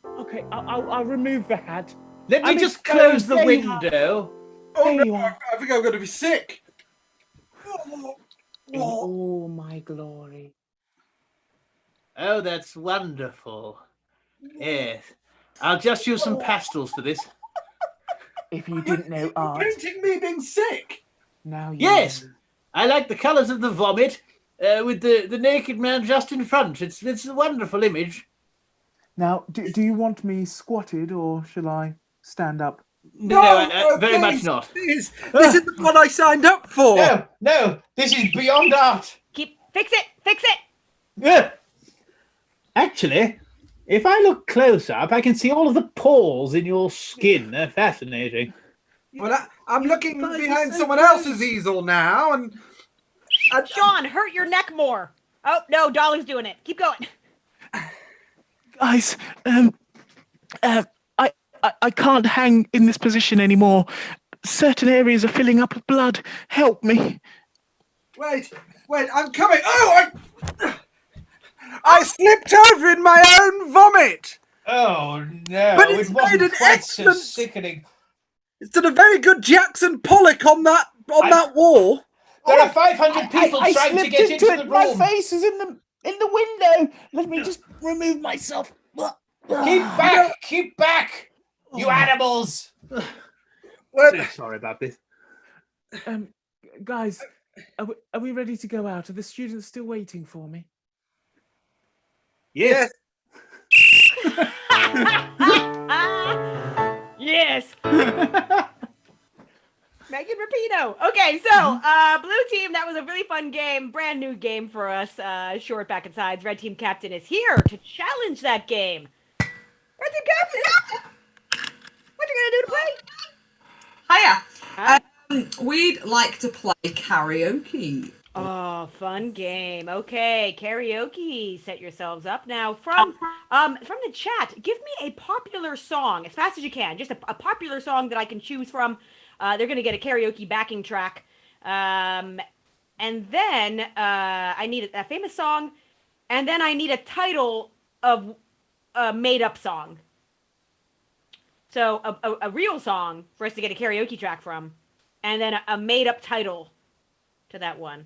Okay, I'll remove the hat. Let me just close the window. Oh There you no, are. I think I'm going to be sick. In all my glory. Oh, that's wonderful. Yes. I'll just use some pastels for this. If you didn't know You're art, painting me being sick. now you Yes. know. I like the colours of the vomit with the naked man just in front. It's a wonderful image. Now, do you want me squatted or shall I stand up? No, very much please, not. Please. This is the one I signed up for. No, this is beyond art. Fix it. Yeah. Actually, if I look close up, I can see all of the pores in your skin. They're fascinating. Well, I'm looking behind someone else's easel now, and Sean, hurt your neck more. Oh, no, Dolly's doing it. Keep going. Guys, I can't hang in this position anymore. Certain areas are filling up with blood. Help me. Wait, I'm coming. Oh, I slipped over in my own vomit. Oh no! But it's made an excellent. sickening. It's done a very good Jackson Pollock on that wall. There are 500 people I trying to slipped get into it. the My room. face is in the window. Let me just remove myself. Keep back, you animals! Well, Sorry about this. Guys, are we ready to go out? Are the students still waiting for me? Yes. Yes. Megan, repeat you know? Okay, so blue team, that was a really fun game, brand new game for us. Short back and sides. Red team captain is here to challenge that game. Red team captain, what you gonna do to play? Hiya. Hi. We'd like to play karaoke. Oh, fun game. Okay, karaoke. Set yourselves up now. From the chat, give me a popular song as fast as you can. Just a popular song that I can choose from. They're gonna get a karaoke backing track, and then I need a famous song, and then I need a title of a made-up song. So a real song for us to get a karaoke track from, and then a made-up title to that one.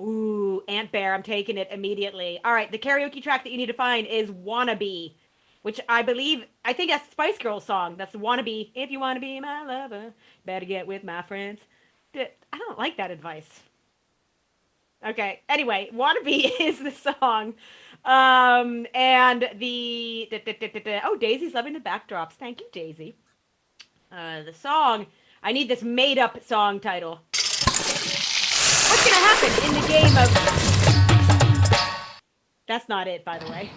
Ooh, Ant Bear, I'm taking it immediately. All right, the karaoke track that you need to find is Wannabe, which I think that's Spice Girls song. That's Wannabe. If you want to be my lover, better get with my friends. I don't like that advice. Okay, anyway, Wannabe is the song. And oh, Daisy's loving the backdrops. Thank you, Daisy. The song, I need this made-up song title. What's gonna happen in the game of... That's not it, by the way.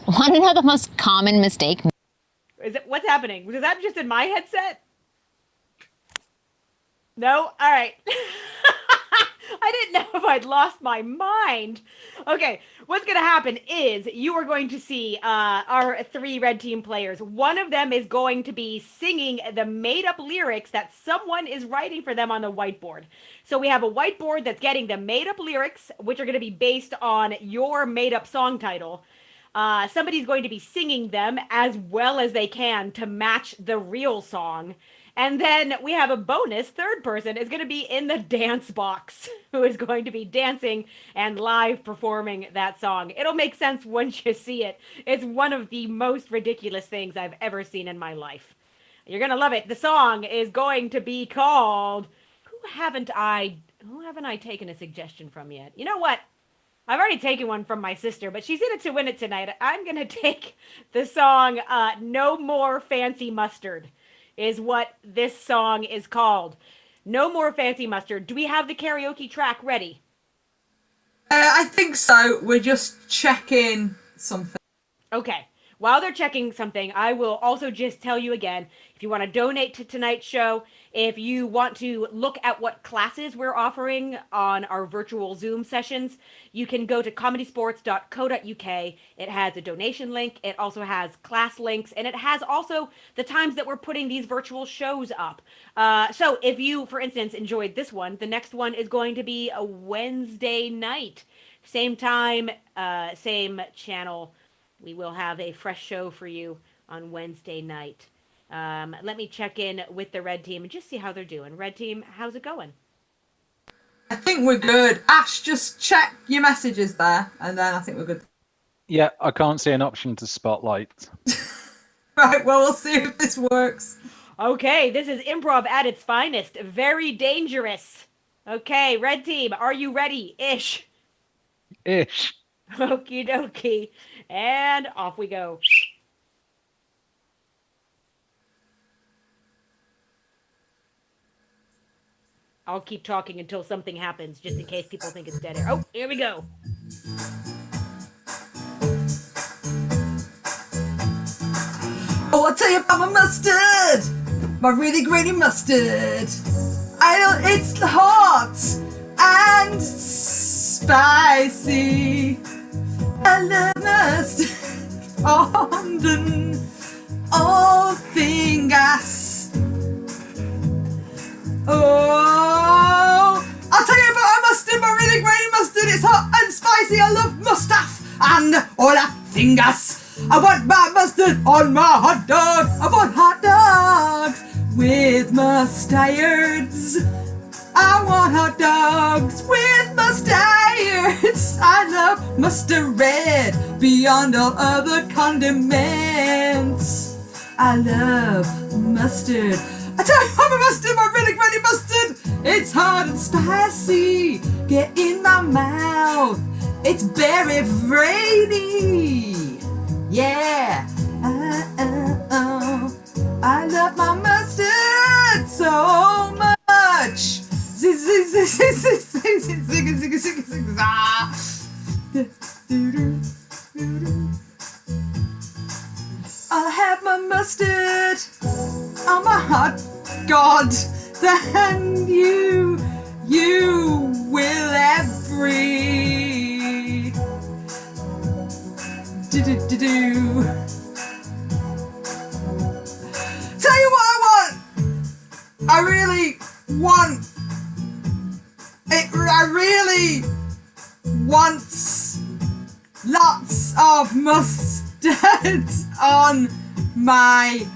Want to know the most common mistake? What's happening? Was that just in my headset? No? All right. I didn't know if I'd lost my mind. Okay, what's going to happen is you are going to see our 3 red team players. One of them is going to be singing the made-up lyrics that someone is writing for them on the whiteboard. So we have a whiteboard that's getting the made-up lyrics, which are going to be based on your made-up song title. Somebody's going to be singing them as well as they can to match the real song. And then we have a bonus. Third person is going to be in the dance box, who is going to be dancing and live performing that song. It'll make sense once you see it. It's one of the most ridiculous things I've ever seen in my life. You're going to love it. The song is going to be called Who Haven't I Taken a Suggestion From Yet? You know what? I've already taken one from my sister, but she's in it to win it tonight. I'm going to take the song No More Fancy Mustard. Is what this song is called. No More Fancy Mustard. Do we have the karaoke track ready? I think so. We're just checking something. Okay. While they're checking something, I will also just tell you again, if you want to donate to tonight's show, if you want to look at what classes we're offering on our virtual Zoom sessions, you can go to ComedySportz.co.uk. It has a donation link. It also has class links, and it has also the times that we're putting these virtual shows up. So if you, for instance, enjoyed this one, the next one is going to be a Wednesday night. Same time, same channel. We will have a fresh show for you on Wednesday night. Let me check in with the red team and just see how they're doing. Red team, how's it going? I think we're good. Ash, just check your messages there, and then I think we're good. Yeah, I can't see an option to spotlight. Right, well, we'll see if this works. Okay, this is improv at its finest. Very dangerous. Okay, red team, are you ready? Ish. Ish. Okie dokie. And off we go. I'll keep talking until something happens, just in case people think it's dead air. Oh, here we go. Oh, I'll tell you about my mustard. My really grainy mustard. It's hot and spicy. I love mustard on all fingers. Oh, I'll tell you about my mustard, my really grainy mustard. It's hot and spicy. I love mustard and all our fingers. I want my mustard on my hot dog. I want hot dogs with mustards. I want hot dogs with mustards. I love mustard red beyond all other condiments. I love mustard. I tell you, I'm a mustard, my really granny mustard. It's hot and spicy. Get in my mouth. It's berry brainy. Yeah. I love my mustard so much. things are. I'll have my mustard on my hot God, then you will every do. Tell you what I want. I really want it. I really want lots of mustard on my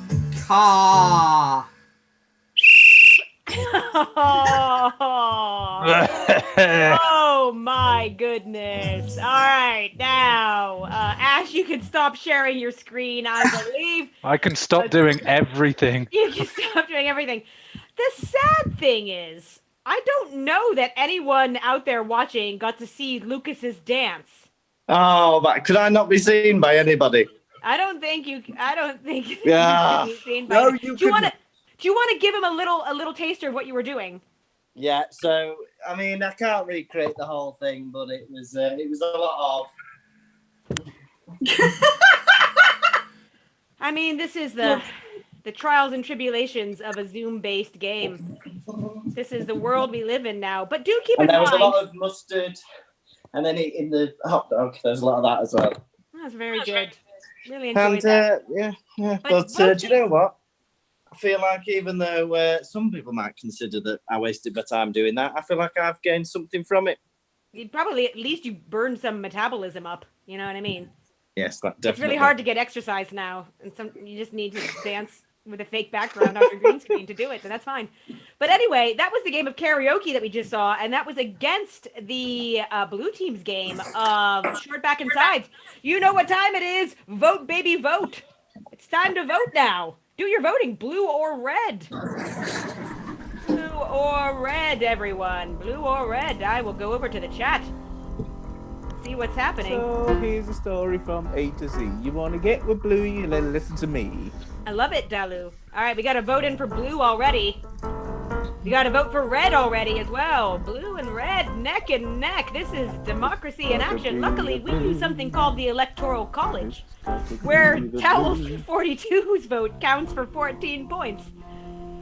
car. Oh my goodness. All right, now, Ash, you can stop sharing your screen, I believe. I can stop doing everything. You can stop doing everything. The sad thing is, I don't know that anyone out there watching got to see Lucas's dance. Oh, but could I not be seen by anybody? I don't think Yeah. you can be seen by No, him. you Do you want to give him a little taster of what you were doing? Yeah, so I mean, I can't recreate the whole thing, but it was a lot of. I mean, this is the trials and tribulations of a Zoom-based game. This is the world we live in now. But do keep in And there was mind. a lot of mustard, and then in the hot dog, there's a lot of that as well. That's very good. Really enjoyed And that. yeah. But But do you know what? I feel like even though some people might consider that I wasted my time doing that, I feel like I've gained something from it. You probably at least you burned some metabolism up. You know what I mean? Yes, that definitely. It's really hard to get exercise now, and you just need to dance with a fake background on your green screen to do it, and that's fine. But anyway, that was the game of karaoke that we just saw, and that was against the blue team's game of short back and sides. You know what time it is? Vote, baby, vote. It's time to vote now. Do your voting, blue or red. Blue or red, everyone. Blue or red. I will go over to the chat. See what's happening. So here's a story from A to Z. You want to get with blue, you listen to me. I love it, Dalu. All right, we got to vote in for blue already. We got to vote for red already as well. Blue and red, neck and neck. This is democracy in action. Luckily, we use something called the Electoral College, where Towel 42's vote counts for 14 points.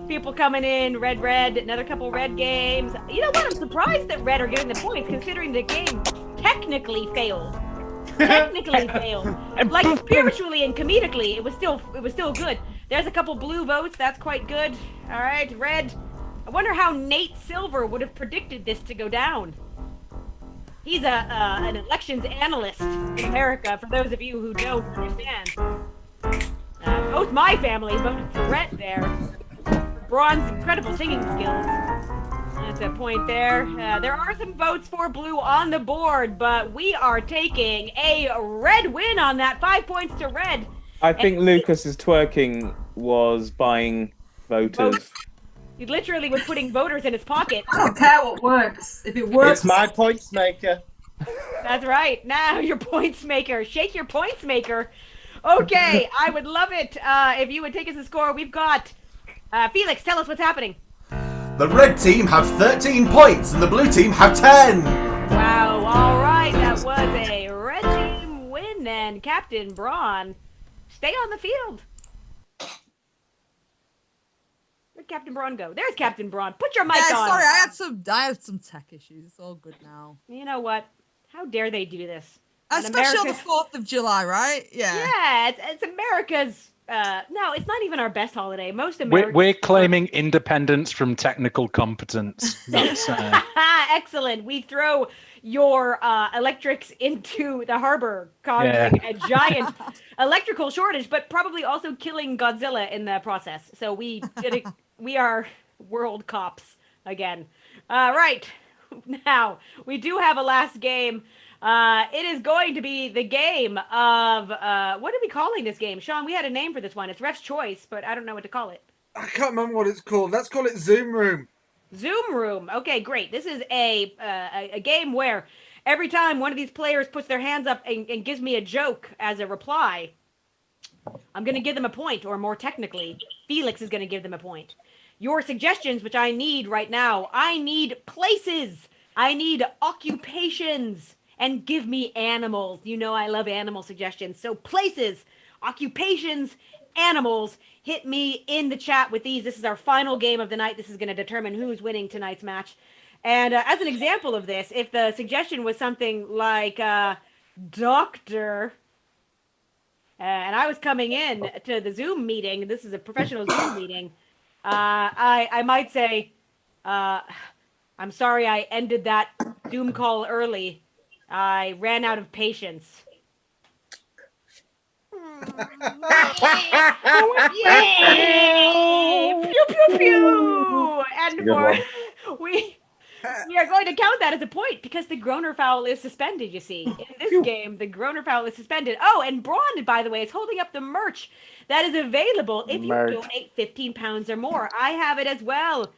People coming in, red, another couple red games. You know what? I'm surprised that red are getting the points, considering the game technically failed. Technically failed. Like spiritually and comedically, it was still good. There's a couple blue votes. That's quite good. All right, red. I wonder how Nate Silver would have predicted this to go down. He's an elections analyst in America, for those of you who don't understand. Both my family voted for red there. Braun's incredible singing skills. That's a point there. There are some votes for blue on the board, but we are taking a red win on that. 5 points to red. I think Lucas's twerking was buying voters. He literally was putting voters in his pocket. I don't care what works. If it works. It's my points maker. That's right. Now your points maker. Shake your points maker. Okay, I would love it if you would take us a score. We've got Felix. Tell us what's happening. The red team have 13 points and the blue team have 10. Wow. All right, that was a red team win, and Captain Braun, stay on the field. Where'd Captain Braun go? There's Captain Braun. Put your mic on. Sorry, I had some tech issues. It's all good now. You know what? How dare they do this? Especially on the 4th of July, right? Yeah. Yeah, it's America's. No, it's not even our best holiday. Most Americans. We're claiming independence from technical competence. That's excellent. We throw your electrics into the harbor, causing a giant electrical shortage, but probably also killing Godzilla in the process. So we did it. We are world cops again. Right now, we do have a last game. It is going to be the game of, what are we calling this game? Sean, we had a name for this one. It's Ref's Choice, but I don't know what to call it. I can't remember what it's called. Let's call it Zoom Room. Zoom Room. Okay, great. This is a game where every time one of these players puts their hands up and gives me a joke as a reply, I'm going to give them a point, or more technically, Felix is going to give them a point. Your suggestions, which I need right now, I need places. I need occupations and give me animals. You know I love animal suggestions. So places, occupations, animals. Hit me in the chat with these. This is our final game of the night. This is going to determine who's winning tonight's match. And as an example of this, if the suggestion was something like doctor, and I was coming in to the Zoom meeting, this is a professional Zoom meeting, I might say, I'm sorry I ended that Zoom call early. I ran out of patience. Yay! Pew pew pew! And for we are going to count that as a point because the Groner foul is suspended. You see, in this game, the Groner foul is suspended. Oh, and Braun, by the way, is holding up the merch that is available if you donate £15 or more. I have it as well.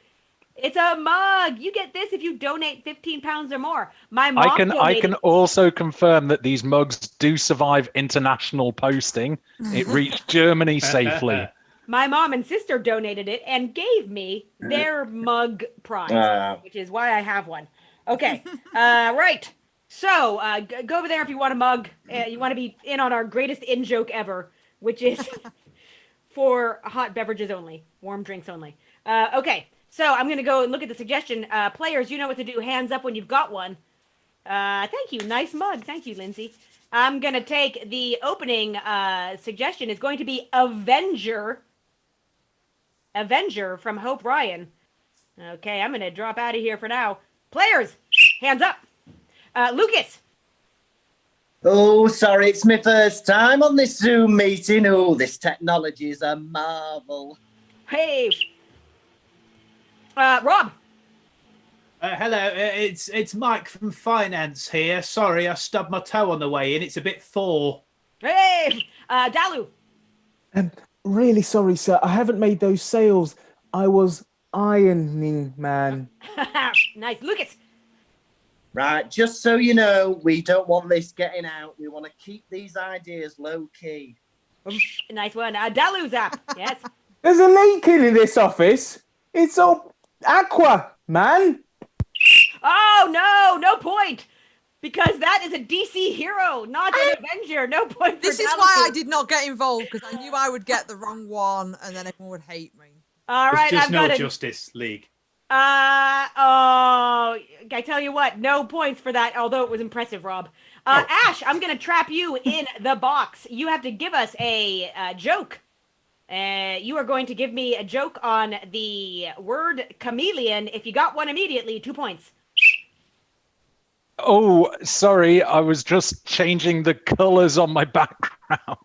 It's a mug. You get this if you donate £15 or more. My mom I can also confirm that these mugs do survive international posting. It reached Germany safely. My mom and sister donated it and gave me their mug prize, which is why I have one. Okay, right. So go over there if you want a mug. You want to be in on our greatest in-joke ever, which is for hot beverages only, warm drinks only. Okay. So I'm going to go and look at the suggestion. Players, you know what to do. Hands up when you've got one. Thank you. Nice mug. Thank you, Lindsay. I'm going to take the opening suggestion. Is going to be Avenger. Avenger from Hope Ryan. Okay, I'm going to drop out of here for now. Players, hands up. Lucas. Oh, sorry. It's my first time on this Zoom meeting. Oh, this technology is a marvel. Hey. Rob. Hello, it's Mike from Finance here. Sorry, I stubbed my toe on the way in. It's a bit full. Hey, Dalu. Really sorry, sir. I haven't made those sales. I was ironing, man. Nice. Lucas. Right, just so you know, we don't want this getting out. We want to keep these ideas low key. Nice one. Dalu's up. Yes. There's a leak in this office. It's all aqua, man. Oh, no point. Because that is a DC hero, not an Avenger. No point for This is why I did not get involved, because I knew I would get the wrong one, and then everyone would hate me. All right, There's just I've no got Justice League. I tell you what, no points for that, although it was impressive, Rob. Ash, I'm going to trap you in the box. You have to give us a joke. You are going to give me a joke on the word chameleon. If you got one immediately, 2 points. Oh, sorry. I was just changing the colors on my background.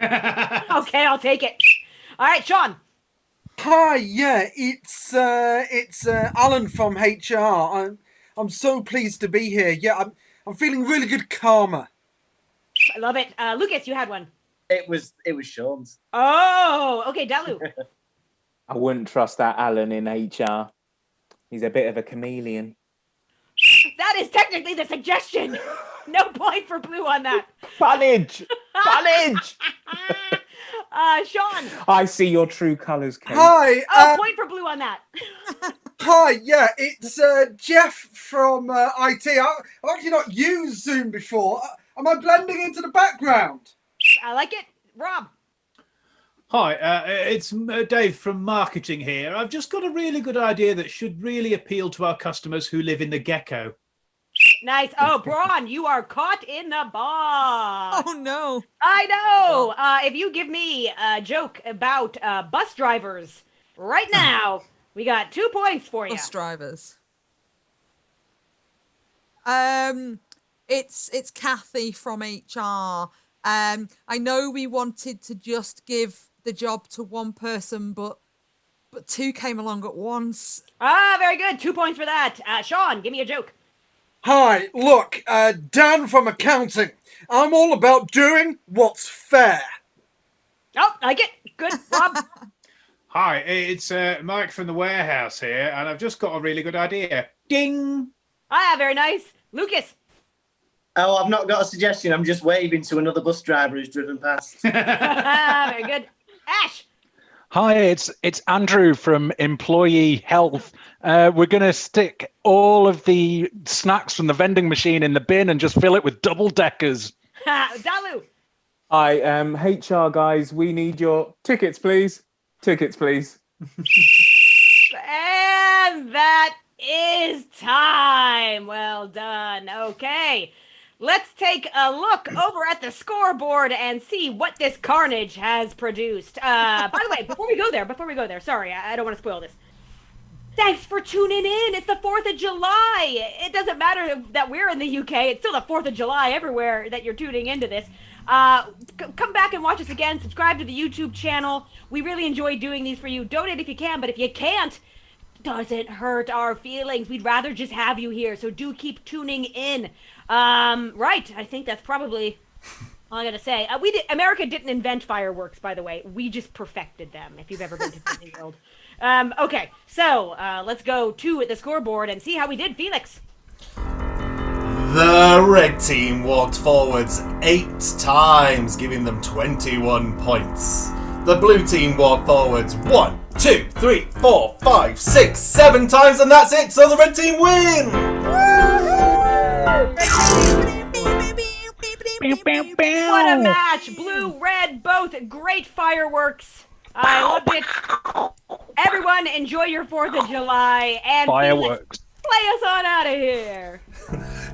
Okay, I'll take it. All right, Sean. Hi, yeah, it's Alan from HR. I'm so pleased to be here. Yeah, I'm feeling really good karma. I love it. Lucas, you had one. It was Sean's. Oh, okay, Dalu. I wouldn't trust that Alan in HR. He's a bit of a chameleon. That is technically the suggestion. No point for Blue on that. Funnage! Funnage! Sean. I see your true colours, Kate. Hi. Point for Blue on that. Hi, yeah, it's Jeff from IT. I've actually not used Zoom before. Am I blending into the background? I like it. Rob. Hi, it's Dave from marketing here. I've just got a really good idea that should really appeal to our customers who live in the gecko. Nice. Oh, Braun, you are caught in the box. Oh, no. I know. If you give me a joke about bus drivers right now, we got 2 points for you. Bus drivers. It's Kathy from HR. I know we wanted to just give the job to one person, but two came along at once. Very good. 2 points for that. Sean, give me a joke. Hi, look, Dan from accounting. I'm all about doing what's fair. Oh, I like it. Good, Rob. Hi, it's Mike from the warehouse here, and I've just got a really good idea. Ding! Very nice. Lucas. Oh, I've not got a suggestion. I'm just waving to another bus driver who's driven past. Very good. Ash. Hi, it's Andrew from Employee Health. We're going to stick all of the snacks from the vending machine in the bin and just fill it with double deckers. Dalu. Hi, HR guys, we need your tickets, please. Tickets, please. And that is time. Well done. Okay. Let's take a look over at the scoreboard and see what this carnage has produced. By the way, before we go there, sorry, I don't want to spoil this. Thanks for tuning in. It's the 4th of July. It doesn't matter that we're in the UK. It's still the 4th of July everywhere that you're tuning into this. Come back and watch us again. Subscribe to the YouTube channel. We really enjoy doing these for you. Donate if you can, but if you can't, doesn't hurt our feelings. We'd rather just have you here, so do keep tuning in. Right, I think that's probably all I gotta say. America didn't invent fireworks, by the way. We just perfected them, if you've ever been to Disney World. Okay, so let's go to the scoreboard and see how we did, Felix. The red team walked forwards 8 times, giving them 21 points. The blue team walked forwards 1, 2, 3, 4, 5, 6, 7 times, and that's it, so the red team win! What a match! Blue, red, both great fireworks. I loved it. Everyone, enjoy your 4th of July. And Fireworks. Play us on out of here.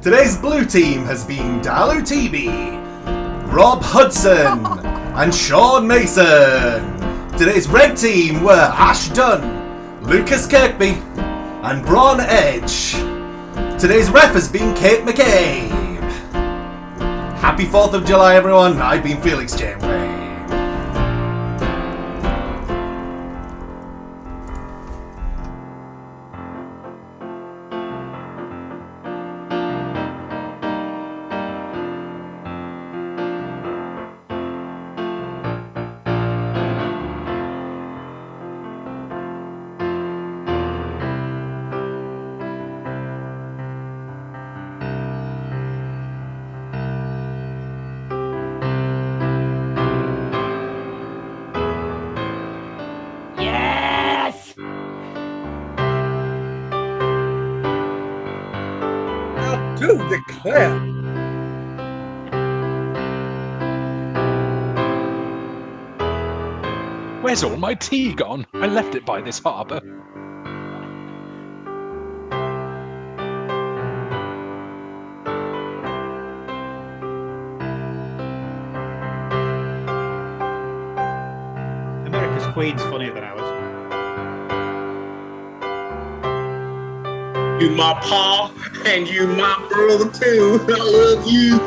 Today's blue team has been Dalu TB, Rob Hudson, and Sean Mason. Today's red team were Ash Dunn, Lucas Kirkby, and Bron Edge. Today's ref has been Kate McCabe. Happy 4th of July, everyone. I've been Felix Janeway. Yes! I do declare. Where's all my tea gone? I left it by this harbour. America's Queen's funnier than ours. You my pa, and you my brother too. I love you.